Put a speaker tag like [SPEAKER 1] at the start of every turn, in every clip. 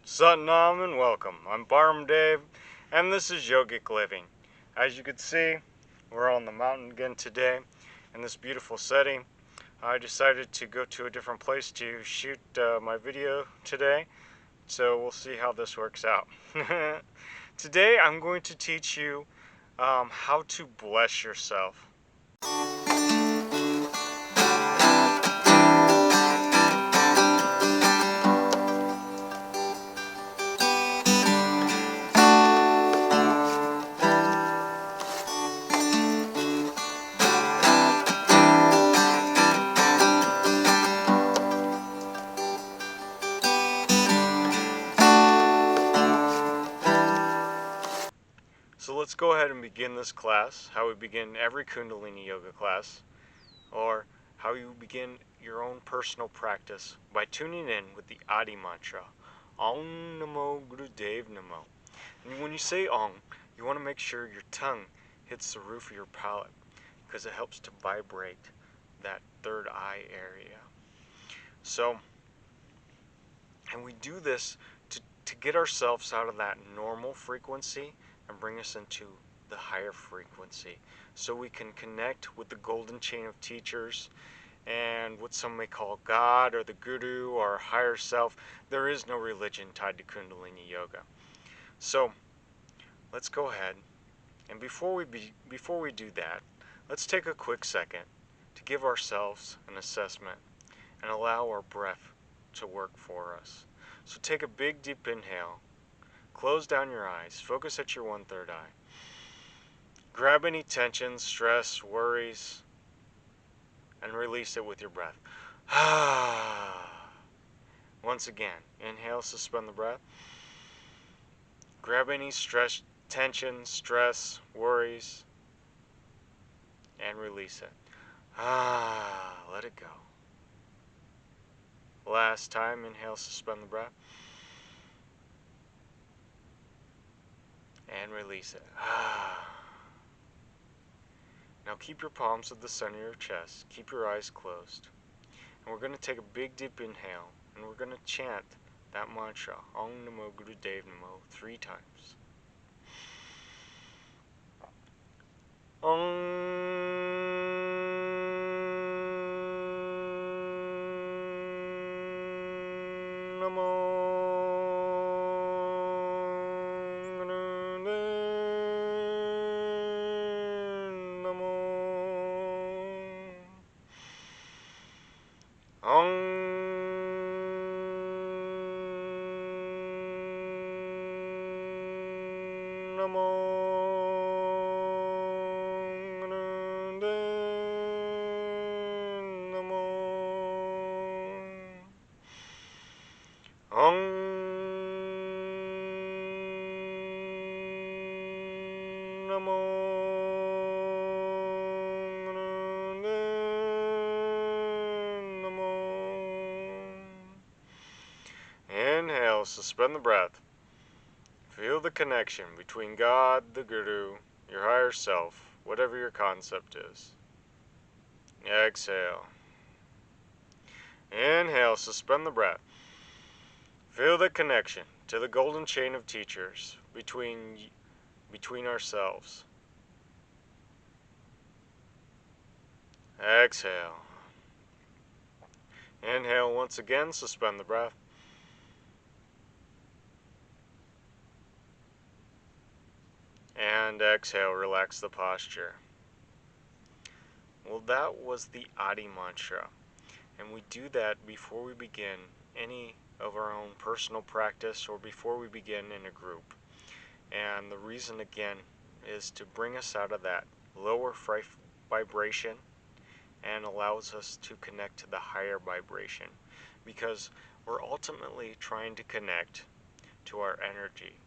[SPEAKER 1] Satnam and welcome. I'm Barham Dave, and this is Yogic Living. As you can see, we're on the mountain again today in this beautiful setting. I decided to go to a different place to shoot my video today, so we'll see how this works out. Today I'm going to teach you how to bless yourself. So let's go ahead and begin this class, how we begin every Kundalini Yoga class, or how you begin your own personal practice by tuning in with the Adi mantra, Om Namo Gurudev Namo. And when you say Om, you want to make sure your tongue hits the roof of your palate because it helps to vibrate that third eye area. So, and we do this to get ourselves out of that normal frequency and bring us into the higher frequency so we can connect with the golden chain of teachers and what some may call God or the Guru or our higher self. There is no religion tied to Kundalini Yoga. So let's go ahead, and before we do that, let's take a quick second to give ourselves an assessment and allow our breath to work for us. So take a big deep inhale, close down your eyes, focus at your 1/3 eye. Grab any tension, stress, worries, and release it with your breath. Once again, inhale, suspend the breath. Grab any stress, tension, stress, worries, and release it. Let it go. Last time, inhale, suspend the breath. And release it. Now keep your palms at the center of your chest. Keep your eyes closed. And we're going to take a big deep inhale. And we're going to chant that mantra, Om Namo Gurudev Namo, 3 times. Om Namo Inhale, suspend the breath. Feel the connection between God, the Guru, your higher self, whatever your concept is. Exhale. Inhale, suspend the breath. Feel the connection to the golden chain of teachers between ourselves. Exhale. Inhale once again, suspend the breath. And exhale, relax the posture. Well, that was the Adi mantra. And we do that before we begin any of our own personal practice or before we begin in a group. And the reason, again, is to bring us out of that lower vibration and allows us to connect to the higher vibration, because we're ultimately trying to connect to our energy,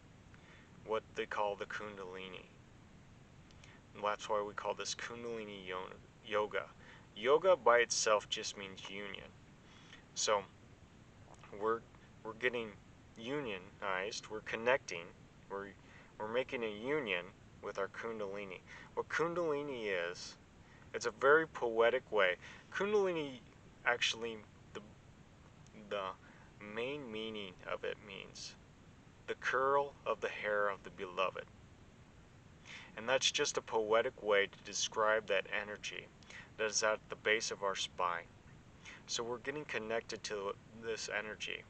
[SPEAKER 1] what they call the Kundalini. And that's why we call this Kundalini Yoga. Yoga by itself just means union. So we're getting unionized, we're connecting, we're making a union with our Kundalini. What Kundalini is, it's a very poetic way. Kundalini, actually, the main meaning of it means the curl of the hair of the beloved. And that's just a poetic way to describe that energy that is at the base of our spine. So we're getting connected to this energy.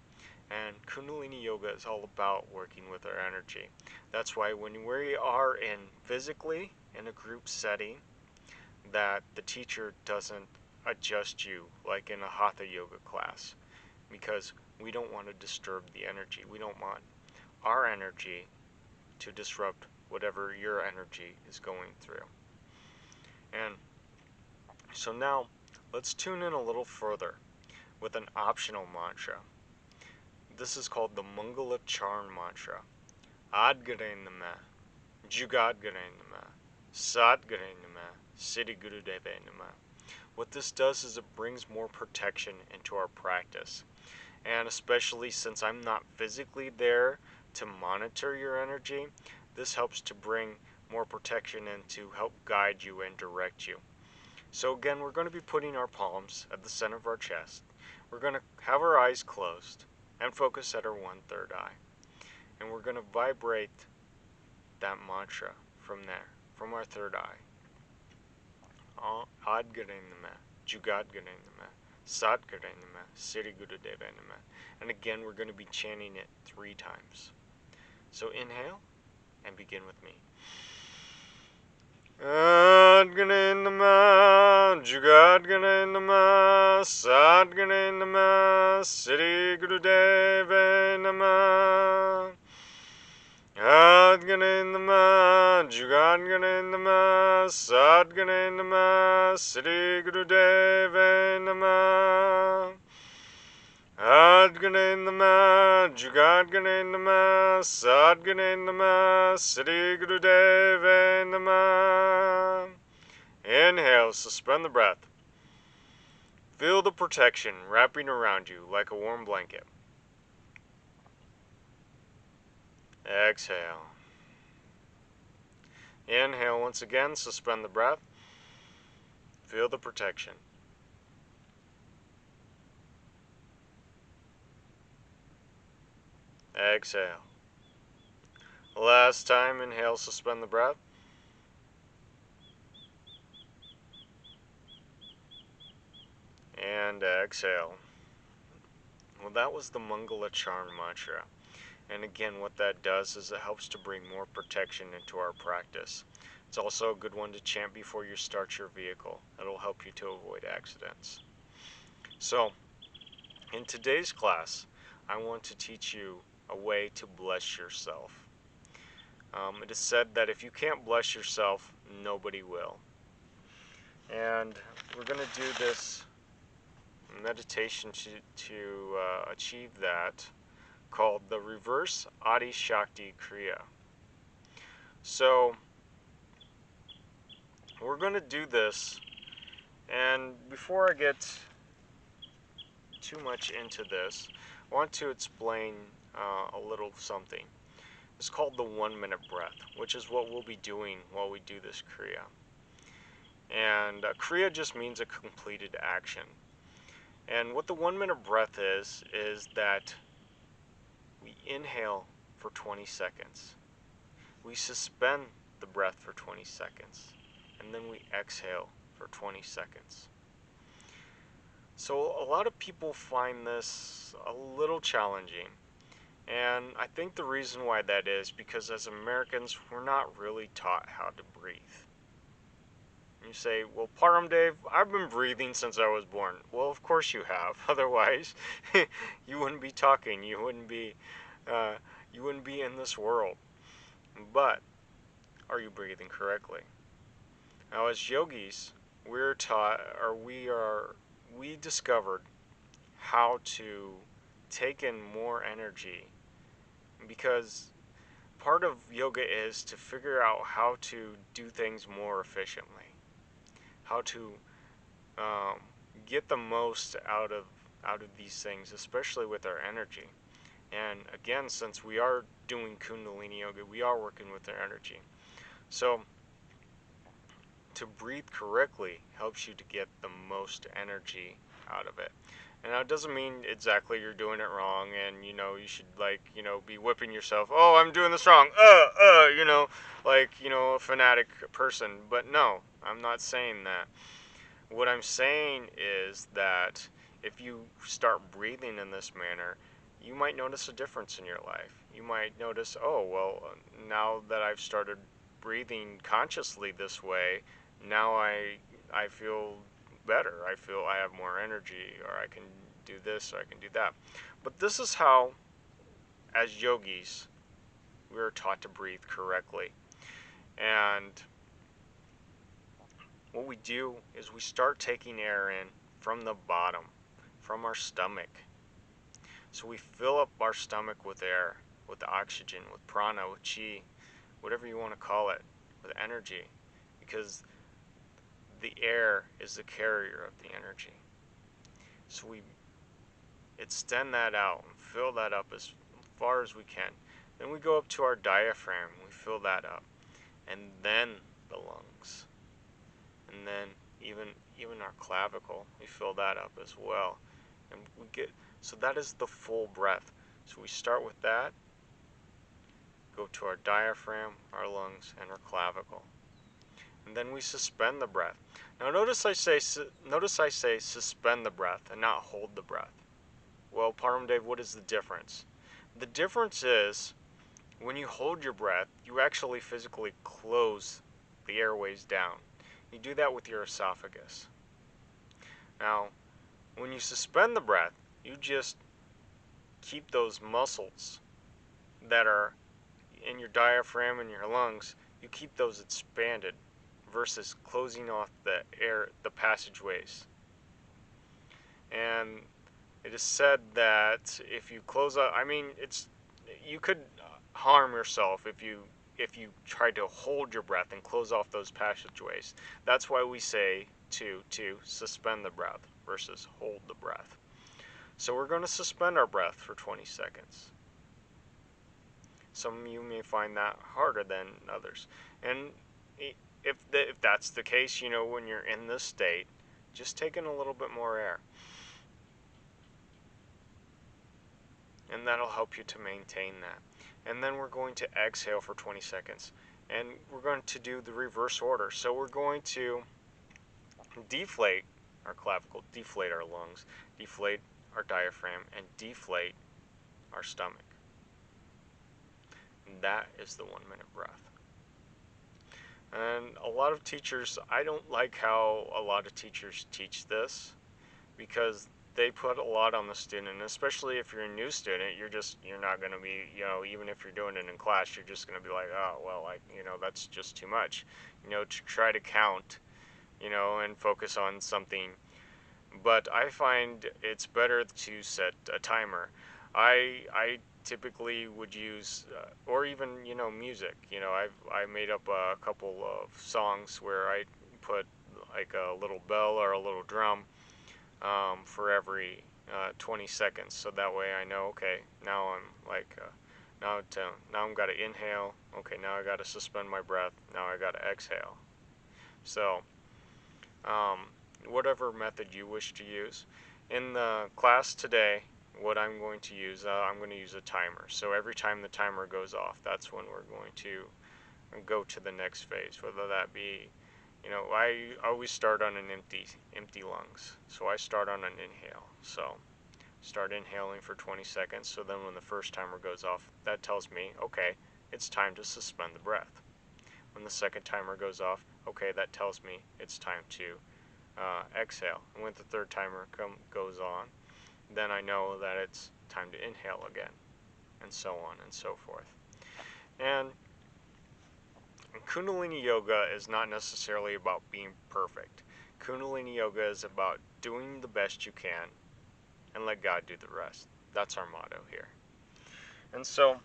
[SPEAKER 1] And Kundalini Yoga is all about working with our energy. That's why when we are physically in a group setting, that the teacher doesn't adjust you like in a Hatha yoga class, because we don't want to disturb the energy. We don't want our energy to disrupt whatever your energy is going through. And so now let's tune in a little further with an optional mantra. This is called the Mangala Charn mantra. Adgare Namah, Jugadgare Namah, Sadgare Namah, Siddhi Gurudeve Namah. What this does is it brings more protection into our practice. And especially since I'm not physically there to monitor your energy, this helps to bring more protection and to help guide you and direct you. So again, we're going to be putting our palms at the center of our chest. We're going to have our eyes closed and focus at our 1/3 eye. And we're going to vibrate that mantra from there, from our third eye. Adgare Namah, Jugadgare Namah, Sadgare Namah, Siddhi Gurudeve Namah. And again, we're going to be chanting it 3 times. So inhale and begin with me. Adgare Namah, Jugadgare Namah, Sadgare Namah, Siddhi Gurudeve Namah. Adgare Namah, Jugadgare Namah, Sadgare Namah, Siddhi Gurudeve Namah. Adgare Namah, Jugadgare Namah, Sadgare Namah, Siddhi Gurudeve Namah. Inhale, suspend the breath. Feel the protection wrapping around you like a warm blanket. Exhale. Inhale once again, suspend the breath. Feel the protection. Exhale. Last time, inhale, suspend the breath. And exhale. Well, that was the Mangala Charn mantra. And again, what that does is it helps to bring more protection into our practice. It's also a good one to chant before you start your vehicle. It'll help you to avoid accidents. So, in today's class, I want to teach you a way to bless yourself. It is said that if you can't bless yourself, nobody will. And we're going to do this meditation to achieve that, called the Reverse Adi Shakti Kriya. So we're going to do this, and before I get too much into this, I want to explain a little something. It's called the 1-minute breath, which is what we'll be doing while we do this kriya. And kriya just means a completed action. And what the 1-minute breath is that we inhale for 20 seconds. We suspend the breath for 20 seconds. And then we exhale for 20 seconds. So a lot of people find this a little challenging. And I think the reason why that is because as Americans, we're not really taught how to breathe. You say, well, Param Dave, I've been breathing since I was born. Well, of course you have. Otherwise, you wouldn't be talking. You wouldn't be in this world. But are you breathing correctly? Now, as yogis, we're taught, or we discovered how to take in more energy, because part of yoga is to figure out how to do things more efficiently, how to get the most out of these things, especially with our energy. And again, since we are doing Kundalini Yoga, we are working with our energy. So to breathe correctly helps you to get the most energy out of it. And that doesn't mean exactly you're doing it wrong and, you should, like, be whipping yourself. Oh, I'm doing this wrong. Like, a fanatic person. But no, I'm not saying that. What I'm saying is that if you start breathing in this manner, you might notice a difference in your life. You might notice, oh, well, now that I've started breathing consciously this way, now I feel better. I feel I have more energy, or I can do this, or I can do that. But this is how, as yogis, we are taught to breathe correctly. And what we do is we start taking air in from the bottom, from our stomach. So we fill up our stomach with air, with oxygen, with prana, with chi, whatever you want to call it, with energy, because the air is the carrier of the energy. So we extend that out and fill that up as far as we can. Then we go up to our diaphragm, we fill that up, and then the lungs, and then even our clavicle, we fill that up as well. And we get, so that is the full breath. So we start with that, go to our diaphragm, our lungs, and our clavicle. And then we suspend the breath. Now notice I say suspend the breath and not hold the breath. Well, Param Dev, what is the difference? The difference is when you hold your breath, you actually physically close the airways down. You do that with your esophagus. Now, when you suspend the breath, you just keep those muscles that are in your diaphragm and your lungs, you keep those expanded versus closing off the air, the passageways. And it is said that if you close up, you could harm yourself if you try to hold your breath and close off those passageways. That's why we say to suspend the breath versus hold the breath. So we're going to suspend our breath for 20 seconds. Some of you may find that harder than others. And if that's the case, when you're in this state, just take in a little bit more air. And that'll help you to maintain that. And then we're going to exhale for 20 seconds. And we're going to do the reverse order. So we're going to deflate our clavicle, deflate our lungs, deflate our diaphragm, and deflate our stomach. And that is the 1 minute breath. And a lot of teachers, I don't like how a lot of teachers teach this, because they put a lot on the student, especially if you're a new student. You're not going to be, even if you're doing it in class, you're just going to be like, oh, well, that's just too much, to try to count, and focus on something. But I find it's better to set a timer. I typically would use, or even, music. I made up a couple of songs where I put like a little bell or a little drum for every 20 seconds. So that way I know, okay, now I'm like, now I'm got to inhale. Okay, now I got to suspend my breath. Now I got to exhale. So, whatever method you wish to use. In the class today, what I'm going to use, I'm going to use a timer. So every time the timer goes off, that's when we're going to go to the next phase, whether that be, I always start on an empty lungs. So I start on an inhale. So start inhaling for 20 seconds. So then when the first timer goes off, that tells me, okay, it's time to suspend the breath. When the second timer goes off, okay, that tells me it's time to exhale. And when the third timer goes on, then I know that it's time to inhale again, and so on and so forth. And Kundalini Yoga is not necessarily about being perfect. Kundalini Yoga is about doing the best you can and let God do the rest. That's our motto here. And so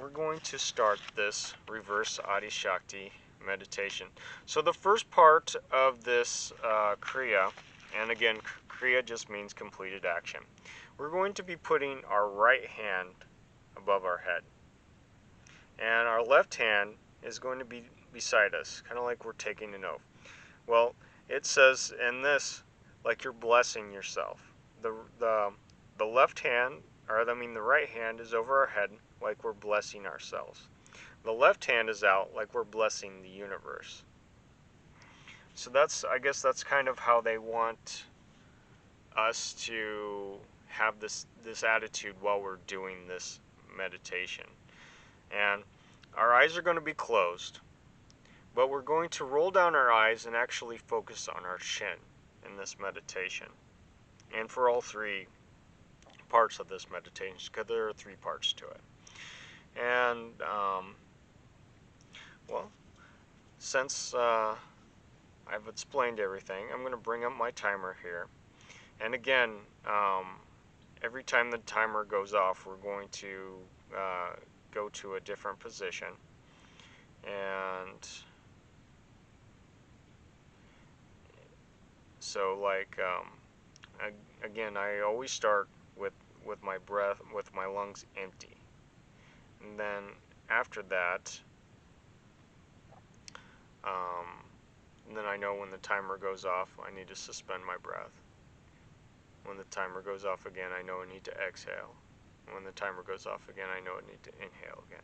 [SPEAKER 1] we're going to start this reverse Adi Shakti meditation. So the first part of this kriya, and again, kriya just means completed action. We're going to be putting our right hand above our head. And our left hand is going to be beside us, kind of like we're taking an oath. Well, it says in this, like you're blessing yourself. The the left hand, the right hand is over our head, like we're blessing ourselves. The left hand is out, like we're blessing the universe. So I guess that's kind of how they want us to have this attitude while we're doing this meditation. And our eyes are going to be closed, but we're going to roll down our eyes and actually focus on our chin in this meditation. And for all three parts of this meditation, because there are three parts to it. And, well, since I've explained everything, I'm going to bring up my timer here. And again, every time the timer goes off, we're going to go to a different position. And so, like, again, I always start with my breath, with my lungs empty. And then after that, then I know when the timer goes off, I need to suspend my breath. When the timer goes off again, I know I need to exhale. When the timer goes off again, I know I need to inhale again.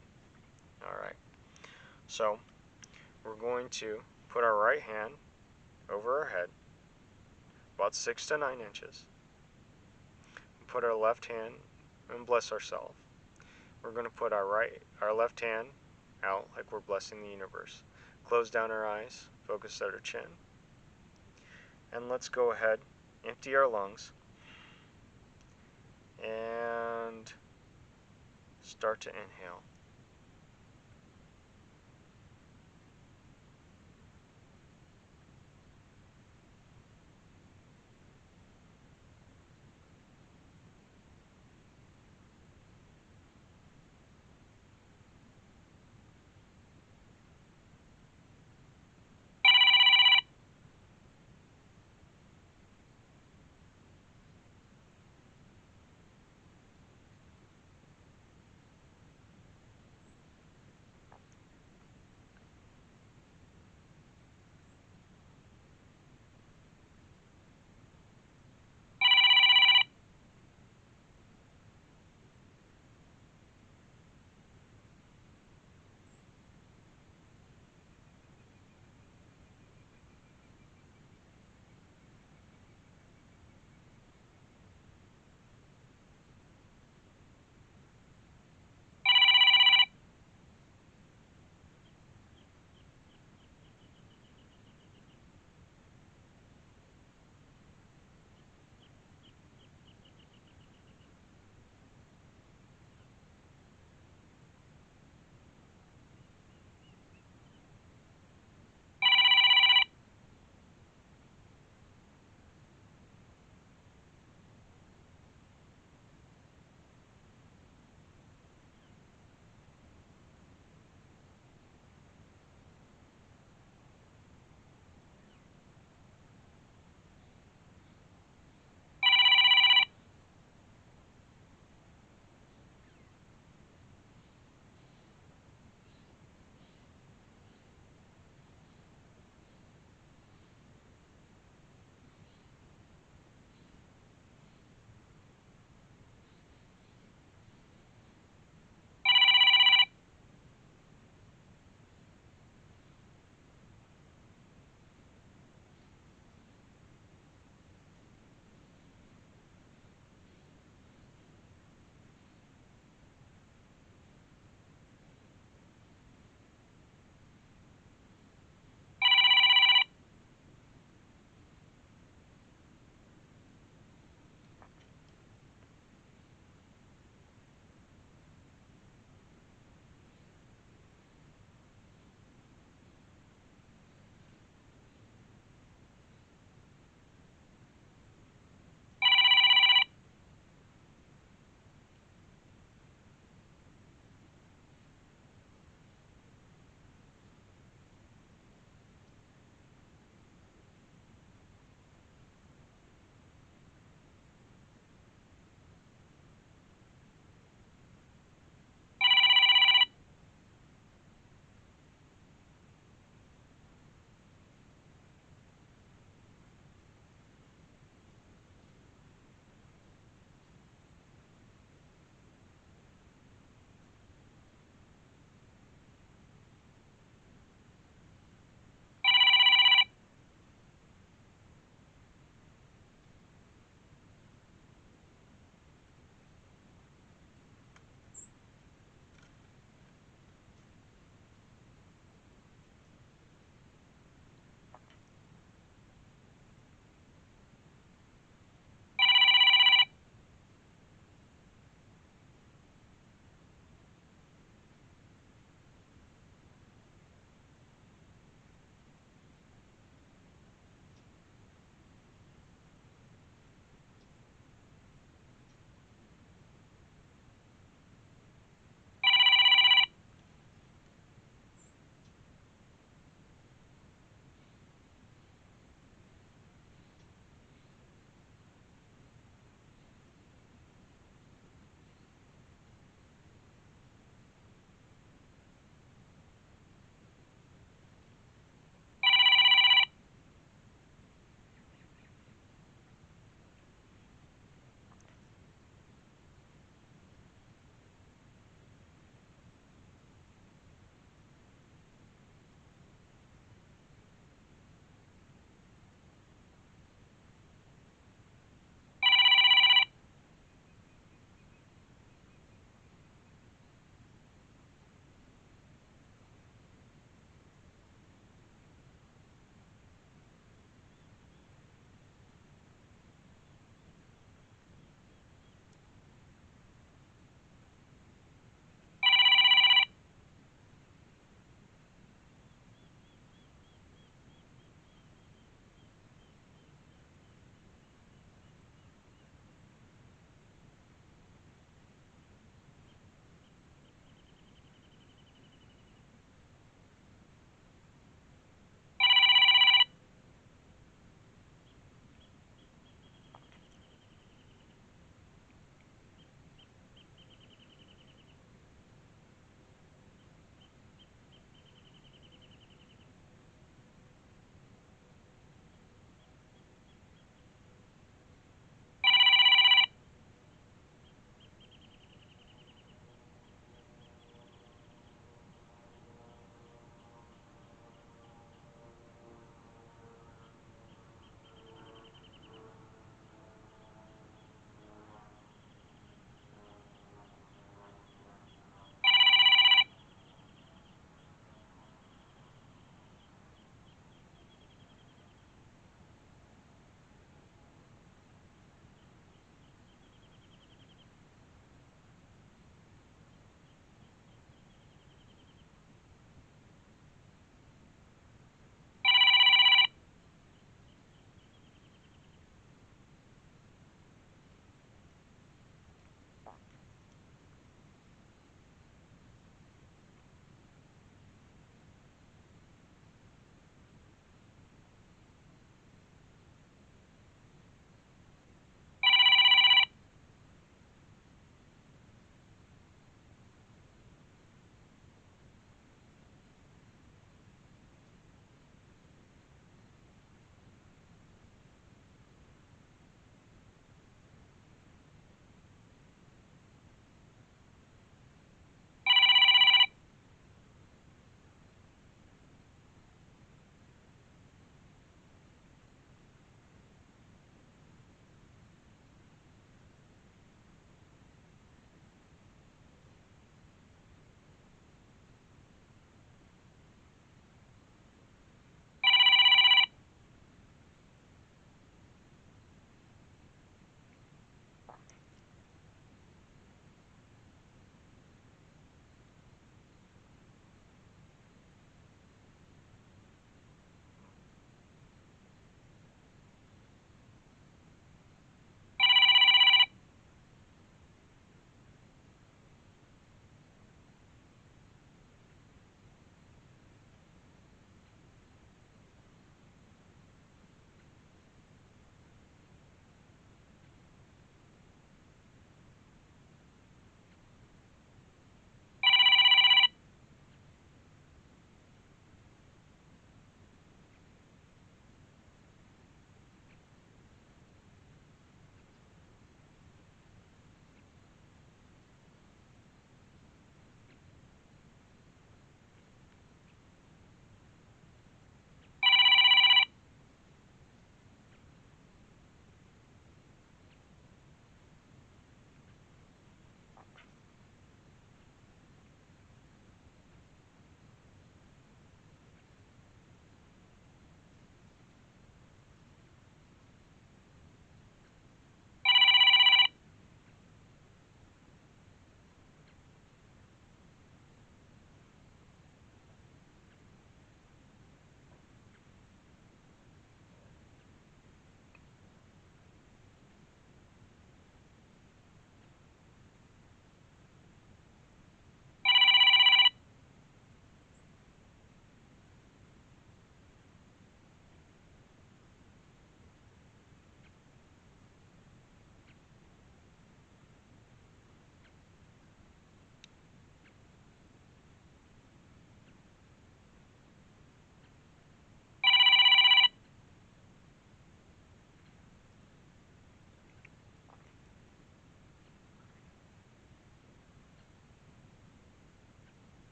[SPEAKER 1] Alright, so we're going to put our right hand over our head, about 6 to 9 inches. Put our left hand and bless ourselves. We're going to put our left hand out like we're blessing the universe. Close down our eyes, focus at our chin. And let's go ahead, empty our lungs, and start to inhale.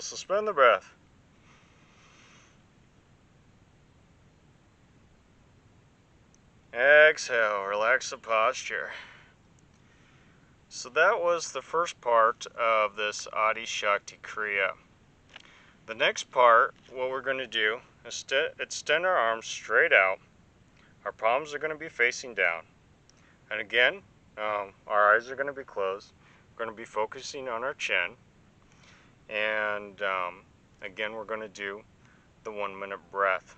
[SPEAKER 1] Inhale, suspend the breath. Exhale, relax the posture. So that was the first part of this Adi Shakti Kriya. The next part, what we're going to do is extend our arms straight out. Our palms are going to be facing down. And again, our eyes are going to be closed. We're going to be focusing on our chin. And again, we're going to do the 1 minute breath.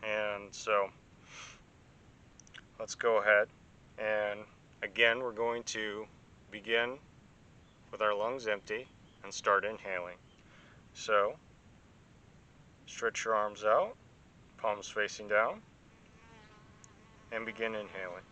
[SPEAKER 1] And so let's go ahead. And again, we're going to begin with our lungs empty and start inhaling. So stretch your arms out, palms facing down, and begin inhaling.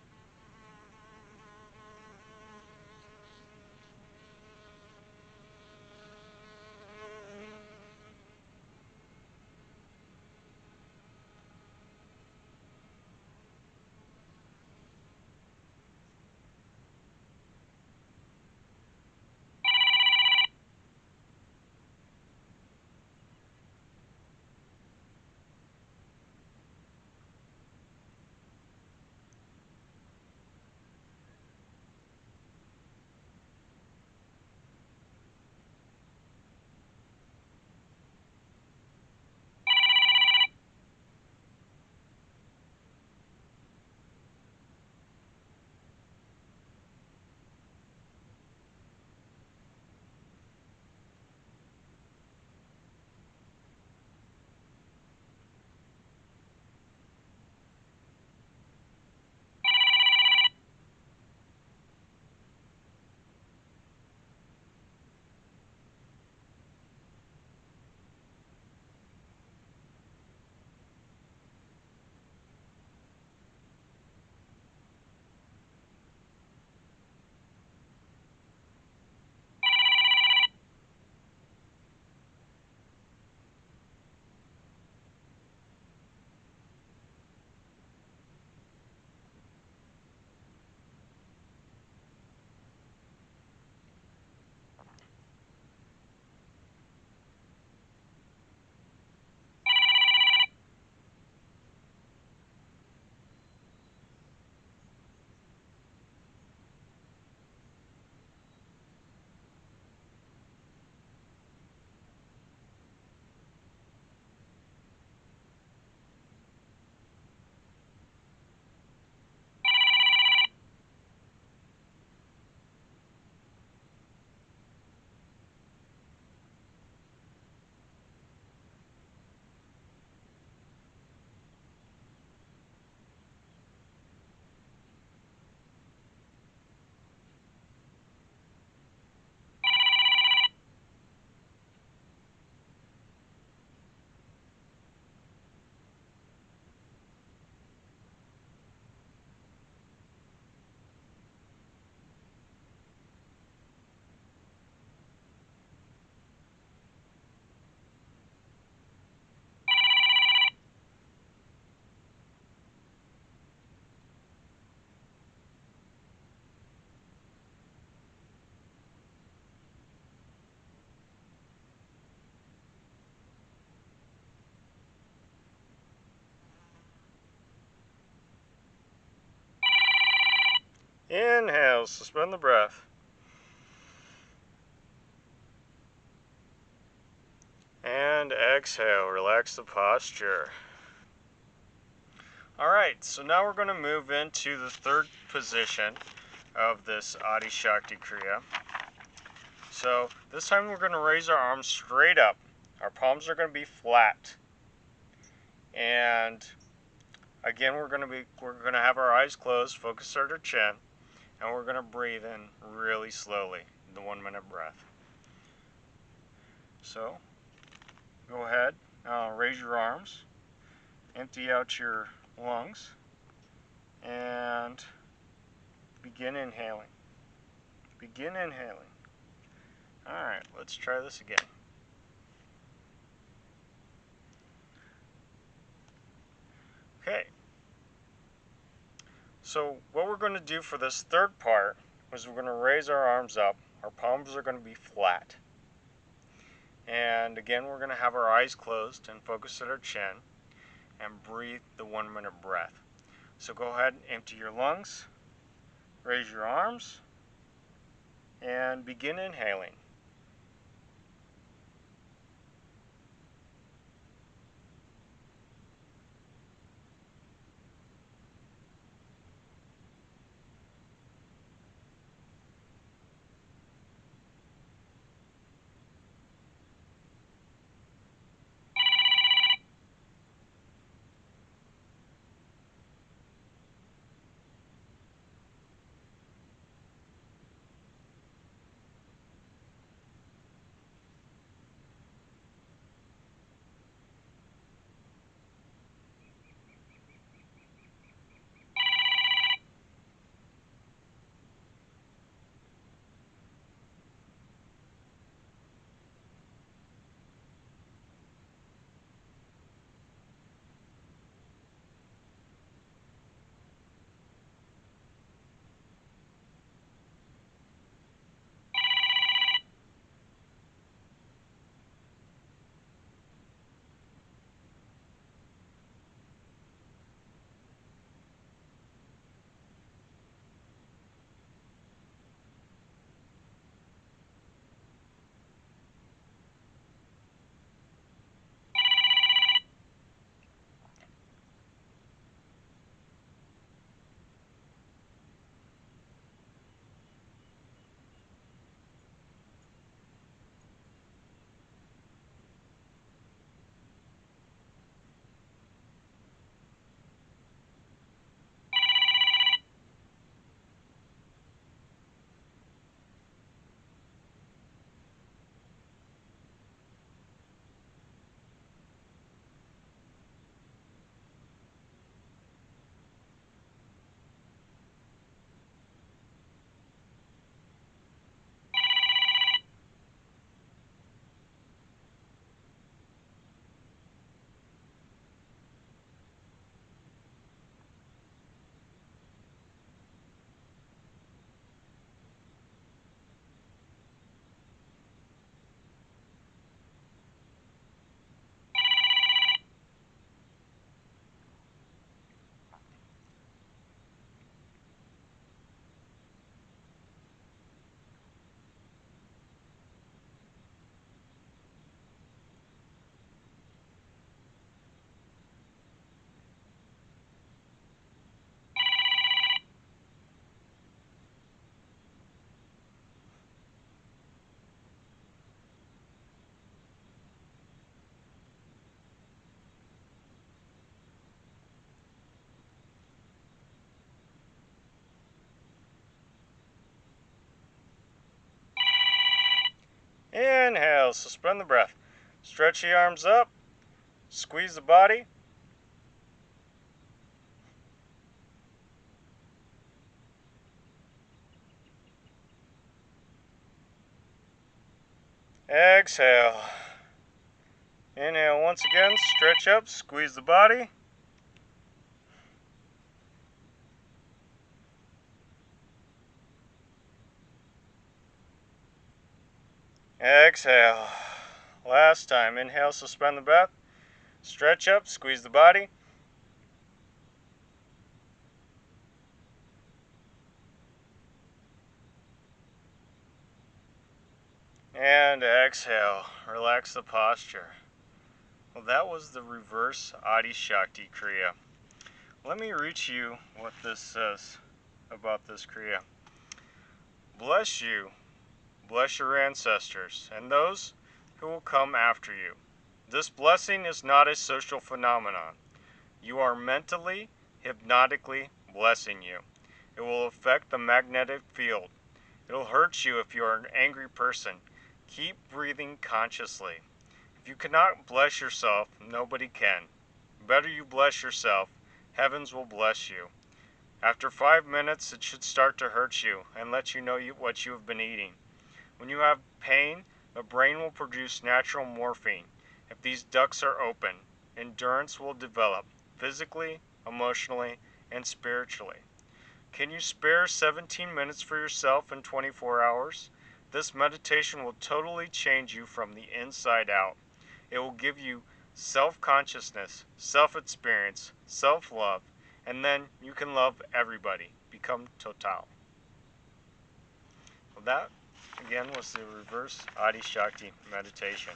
[SPEAKER 1] Inhale, suspend the breath. And exhale, relax the posture. Alright, so now we're going to move into the third position of this Adi Shakti Kriya. So this time we're going to raise our arms straight up. Our palms are going to be flat. And again, we're going to have our eyes closed, focus on our chin, and we're going to breathe in really slowly, the 1 minute breath. So go ahead, raise your arms, empty out your lungs, and begin inhaling. Begin inhaling. Alright, let's try this again. Okay. So what we're going to do for this third part is we're going to raise our arms up. Our palms are going to be flat. And again, we're going to have our eyes closed and focus at our chin and breathe the 1-minute breath. So go ahead and empty your lungs, raise your arms, and begin inhaling. Inhale, suspend the breath. Stretch the arms up, squeeze the body. Exhale. Inhale once again, stretch up, squeeze the body. Exhale. Last time, inhale, suspend the breath. Stretch up, squeeze the body. And exhale, relax the posture. Well, that was the reverse Adi Shakti Kriya. Let me read you what this says about this Kriya. Bless you, bless your ancestors, and those who will come after you. This blessing is not a social phenomenon. You are mentally, hypnotically blessing you. It will affect the magnetic field. It'll hurt you if you are an angry person. Keep breathing consciously. If you cannot bless yourself, nobody can. Better you bless yourself. Heavens will bless you. After 5 minutes, it should start to hurt you and let you know what you have been eating. When you have pain, the brain will produce natural morphine. If these ducts are open, endurance will develop physically, emotionally, and spiritually. Can you spare 17 minutes for yourself in 24 hours? This meditation will totally change you from the inside out. It will give you self-consciousness, self-experience, self-love, and then you can love everybody. Become total. Well, that, again, was the reverse Adi Shakti meditation.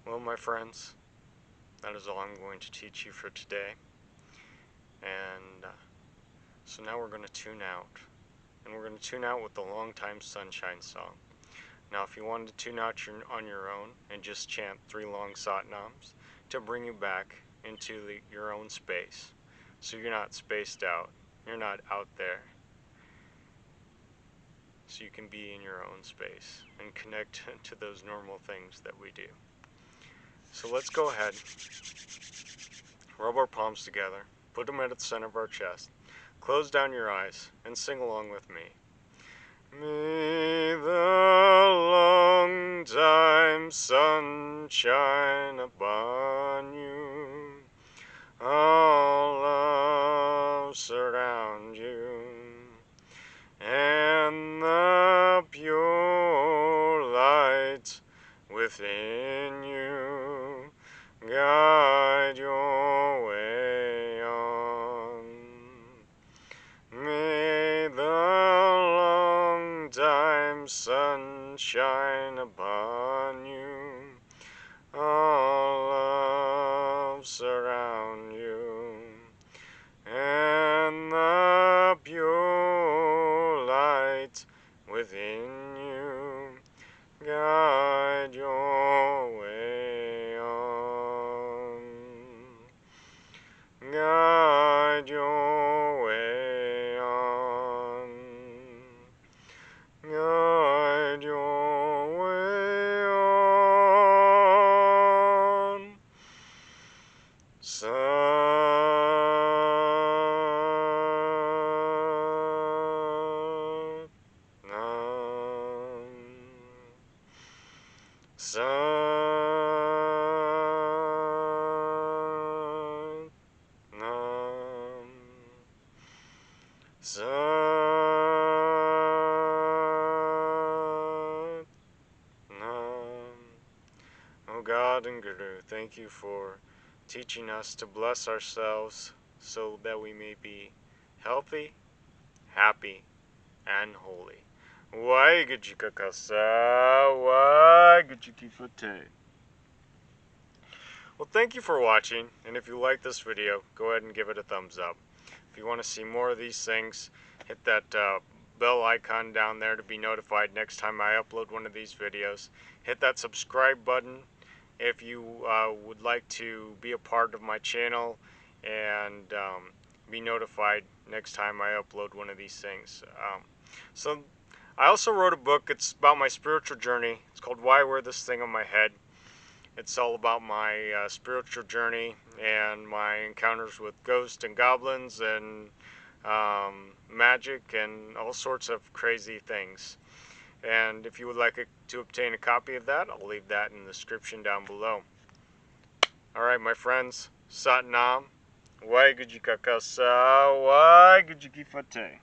[SPEAKER 1] Well, my friends, that is all I'm going to teach you for today. And so now we're going to tune out. And we're going to tune out with the Long Time Sunshine song. Now, if you wanted to tune out on your own and just chant 3 long satnams to bring you back into your own space, so you're not spaced out, you're not out there, so you can be in your own space and connect to those normal things that we do. So let's go ahead, rub our palms together, put them at the center of our chest, close down your eyes, and sing along with me. May the long time sun shine upon you, all love surround you, and the pure light within you guide your way on. May the long-time sun shine upon you, all love surround you, and the pure light within you guide your way on. Guide your way on. Guide your way on. Nam. Nam. Oh God and Guru, thank you for teaching us to bless ourselves so that we may be healthy, happy, and holy. Waheguru Ka Khalsa, Waheguru Ki Fateh. Well, thank you for watching, and if you like this video, go ahead and give it a thumbs up. If you want to see more of these things, hit that bell icon down there to be notified next time I upload one of these videos. Hit that subscribe button if you would like to be a part of my channel and be notified next time I upload one of these things. So I also wrote a book. It's about my spiritual journey. It's called Why I Wear This Thing on My Head. It's all about my spiritual journey and my encounters with ghosts and goblins and magic and all sorts of crazy things. And if you would like to obtain a copy of that, I'll leave that in the description down below. Alright, my friends, Sat Nam, Waheguru Ka Khalsa, Waheguru Ki Fateh.